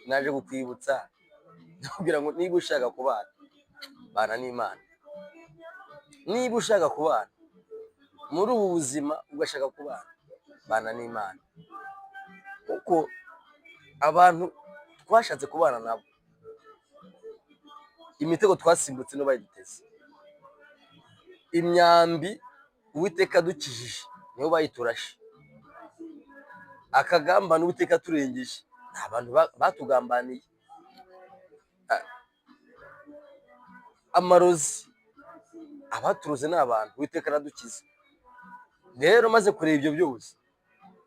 naje kukwibutsa kugira ngo niba ushaka kubana bana n'Imana, niba ushaka kubana muri ubu buzima ugashaka kubana bana n'Imana, kuko abantu twashatse kubana nabo imitego twasimbutse no bayiduteze, imyambi Uwiteka dukijije nibo bayiturashe, akagambana Uwiteka turengeje nta bantu batugambaniye, amarozi abaturuze n'abantu Uwiteka aradukiza. Rero maze kureba ibyo byose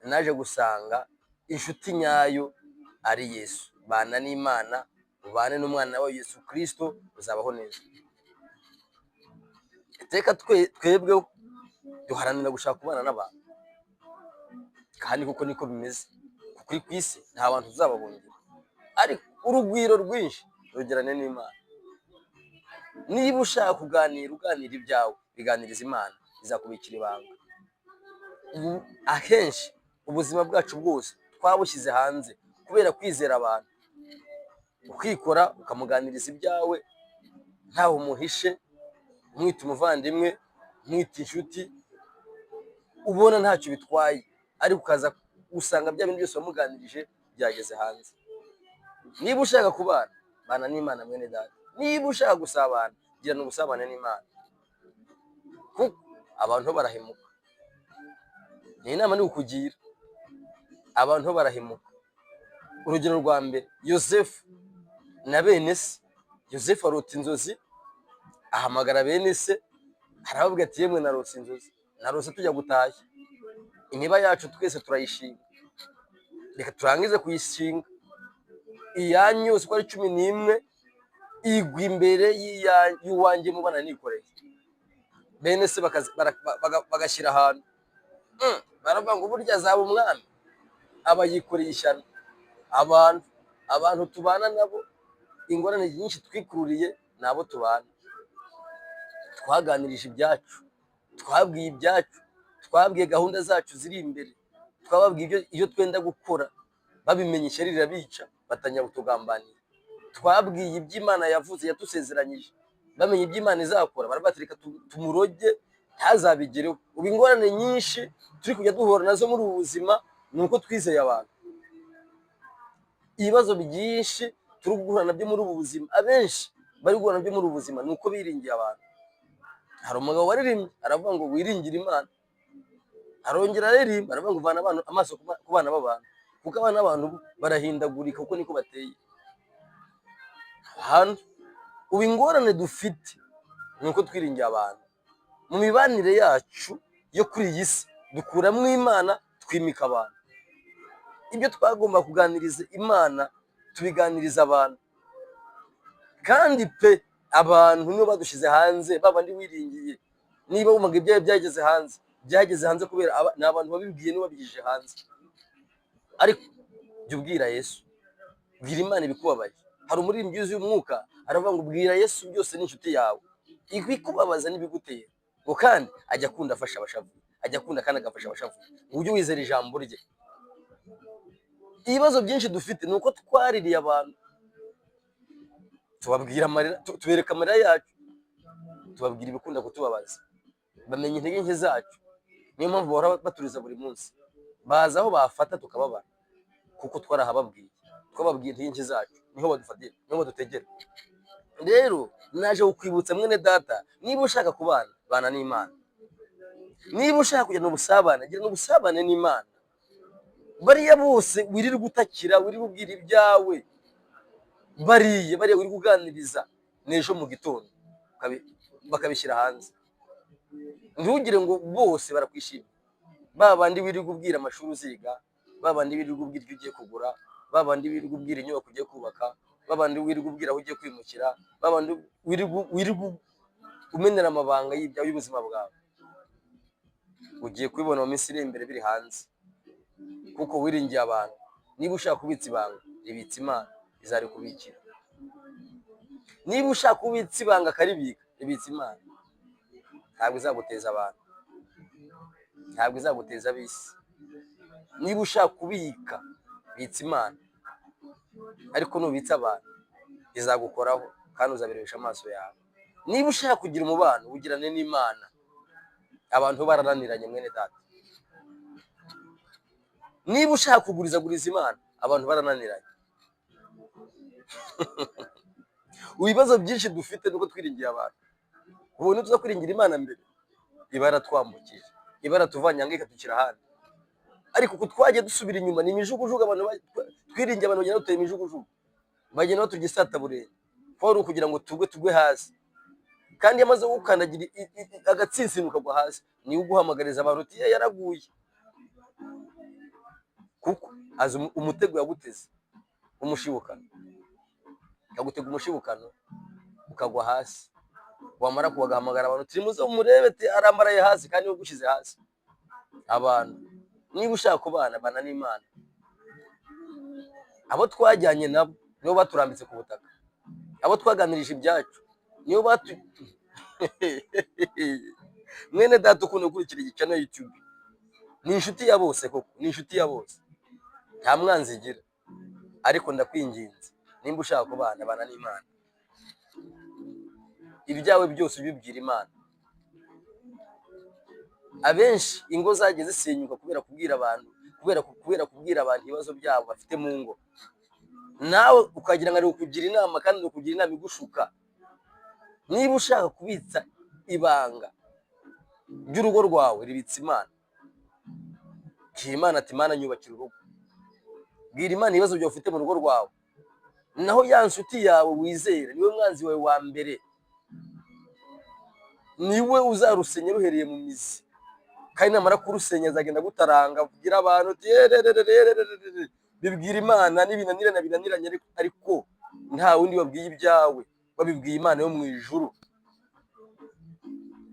naje gusanga inshuti nyayo ari Yesu. Bana n'Imana, ubane n'umwana wa Yesu Kristo, uzabaho neza. Iteka twebwe duharanira gushaka kubana n'abantu, kandi kuko niko bimeze, kuri ku isi nta bantu uzababonera, ariko urugwiro rwinshi rugerane n'Imana. Niba ushaka kuganira ibyawe, biganiriza Imana, izakubikira ibanga. Akenshi ubuzima bwacu bwose twabushyize hanze kubera kwizera abantu, ukikora ukamuganiriza ibyawe ntawe umuhishe, mwita umuvandimwe, mwita inshuti, ubona ntacyo bitwaye, ariko ukaza usanga bya bintu byose wamuganirije byageze hanze. Niba ushaka kubana bana n'Imana mwene data, niba ushaka gusabana girana ubusabane n'Imana, kuko abantu barahemuka. Ni inama ni ukugira, abantu barahemuka. Urugero rwa mbere, Yosefu na bene se. Yosefu arota inzozi, ahamagara bene se, arababwira ati yemwe narose inzozi, narose tujya gutashya, imiba yacu twese turayishinga, reka turangize kuyishinga, iyanyu yose uko ari 11 igwa imbere y'uwanjye mubana nikoreye. Bene se bagashyira ahantu, baravuga ngo burya azaba umwami, aba yikoreye ishyano. Abantu tubana nabo, ingorane nyinshi twikururiye nabo tubana. Twaganirije ibyacu, twabwiye ibyacu, twabwiye gahunda zacu ziri imbere, twababwiye iyo twenda gukora, babimenye ishyari rirabica, batanya kutugambanira. Twabwiye iby'Imana yavuze yatusezeranyije, bamenye iby'Imana izakora, barabatereka tumuroge ntazabigereho. Ubu ingorane nyinshi turi kujya duhura nazo muri ubu buzima ni uko twizeye abantu. Ibibazo byinshi turi guhura nabyo muri ubu buzima, abenshi bari guhura nabyo muri ubu buzima ni uko biringiye abantu. Hari umugabo waririmbye aravuga ngo wiringire Imana, arongera aririmba aravuga ngo uvana abantu amaso ku bana b'abantu, kuko abana b'abantu barahindagurika, kuko niko bateye. Ubu ingorane dufite ni uko twiringiye abantu. Mu mibanire yacu yo kuri iyi si dukuramo Imana, twimika abantu. Ibyo twagomba kuganiriza Imana tubiganiriza abantu, kandi pe abantu nibo badushize hanze. Babandi wiringiye, niba wumvaga ibyawe byageze hanze kubera ni abantu babibwiye nibo babigije hanze. Ariko jya ubwira Yesu, bwira Imana ibikubabaye. Hari umuririmbyi yuzuye umwuka aravuga ngo bwira Yesu byose n'inshuti yawe, ibikubabaza n'ibigutera, ngo kandi ajya akunda afasha abashavuye, ajya akunda kandi agafasha abashavuye, ngo ujye wizera ijambo rye. Ibibazo byinshi dufite ni uko twaririye abantu, tubabwira amarira, tubereka amarira yacu, tubabwira ibikunda kutubabaza, bamenya intege nke zacu. Niyo mpamvu bahora baturiza buri munsi, baza aho bafata tukababara, kuko twarahababwiye, twababwiye intege nke zacu, niho badufatira, niho badutegera. Rero naje kukwibutsa mwene data, niba ushaka kubana bana n'Imana, niba ushaka kujya n'ubusabane gira n'ubusabane n'Imana. Bariya bose wirirwa utakira, wirirwa ubwira ibyawe, bariya wirirwa kuganiriza, n'ejo mu gitondo bakabishyira hanze. Ntugire ngo bose barakwishima. Babandi wirirwa ubwira amashuri uziga, babandi wirirwa ubwira ibyo ugiye kugura, babandi wirirwa ubwira inyubako ugiye kubaka, babandi wirirwa ubwira aho ugiye kwimukira, babandi wirirwa umenera amabanga y'ubuzima bwawe, ugiye kubibona mu minsi iri imbere biri hanze, kuko wiringiye abantu. Niba ushaka kubitsa ibanga, ribitsa Imana, izarikubikira. Niba ushaka kubitsa ibanga akaribika, ribitsa Imana, ntabwo izaguteza abantu, ntabwo izaguteza ab'isi. Niba ushaka kubika, bitsa Imana, ariko nubitsa abantu bizagukoraho kandi uzabirebesha amaso yawe. Niba ushaka kugira umubano ugirane n'Imana, abantu barananiranye mwene data. Niba ushaka kuguriza Imana, abantu barananiranye. Ibibazo byinshi dufite nuko twiringiye abantu. Ubu tuza kwiringira Imana mbere, ibara twambukije, ibara tuvanyanga ikatukira handi. Ariko kutwagiye dusubira inyuma ni imijugujugu, abantu twiringiye abantu bagenda duteye imijugujugu, bagenda baturya isataburenge kwari kugira ngo tugwe hasi. Kandi yamaze gukandagira agatsinsinuka kugwa hasi, ni uguhamagariza abantu uti yaraguye, kuko azi umutego yaguteze umushibukano, yagutega umushibukano ukagwa hasi. Wamara kugahamagara abantu turi muze umurebe arambaraye hasi kandi ugushize hasi. Abantu niba ushaka kubana bana n'Imana, abo twajyanye nabo nibo baturambitse ku butaka, abo twaganirije ibyacu nibo mwene data ukuntu ukurikira igice na YouTube, ni inshuti ya bose koko, ni inshuti ya bose, nta mwanzi igira. Ariko ndakwinginze, nimba ushaka kubana bana n'Imana, ibyawe byose ubibwira Imana. Abenshi ingo zagiye zisenyuka kubera kubwira abantu, kubera kubwira abantu ibibazo byabo bafite mu ngo, nawe ukagira ngo ari ukugira inama kandi ari ukugira inama igushuka. Niba ushaka kubitsa ibanga ry'urugo rwawe, ribitsa Imana. Bwira Imana ati Imana nyubakira urugo. Bwira Imana ibibazo byawe ufite mu rugo rwawe, naho ya nshuti yawe wizera niwe mwanzi wawe wa mbere, niwe uzarusenya ruhereye mu mizi. Kandi namara kurusenya azagenda gutaranga, bwira abantu uti bibwira Imana binaniranye, ariko nta wundi wabwiye ibyawe, wabibwiye Imana yo mu ijuru.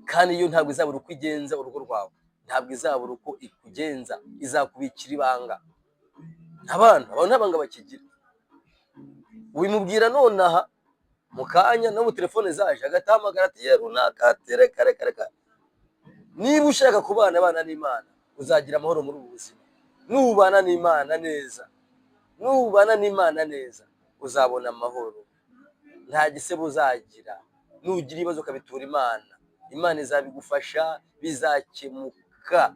Kandi iyo ntabwo izabura uko igenza urugo rwawe, ntabwo izabura uko ikugenza, izakubikira ibanga. Abantu ntabanga bakigira, ubimubwira nonaha mu kanya, no mu telefone zaje agatamagara ati runaka reka. Niba ushaka kubana bana n'Imana, uzagira amahoro muri ubu buzima. Nubana n'Imana neza, uzabona amahoro, nta gisebo uzagira. Nugira ibibazo ukabitura Imana, Imana izabigufasha, bizakemuka.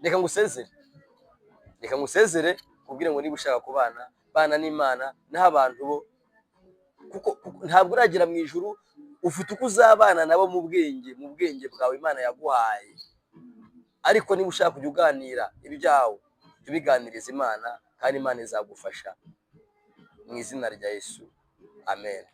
Reka ngusezere kubwira ngo niba ushaka kubana bana n'Imana, naho abantu bo kuko ntabwo uragera mu ijuru, ufite uko uzabana nabo mu bwenge bwawe Imana yaguhaye. Ariko niba ushaka kujya uganira ibyawe, tubiganiriza Imana, kandi Imana izagufasha mu izina rya Yesu. Amen.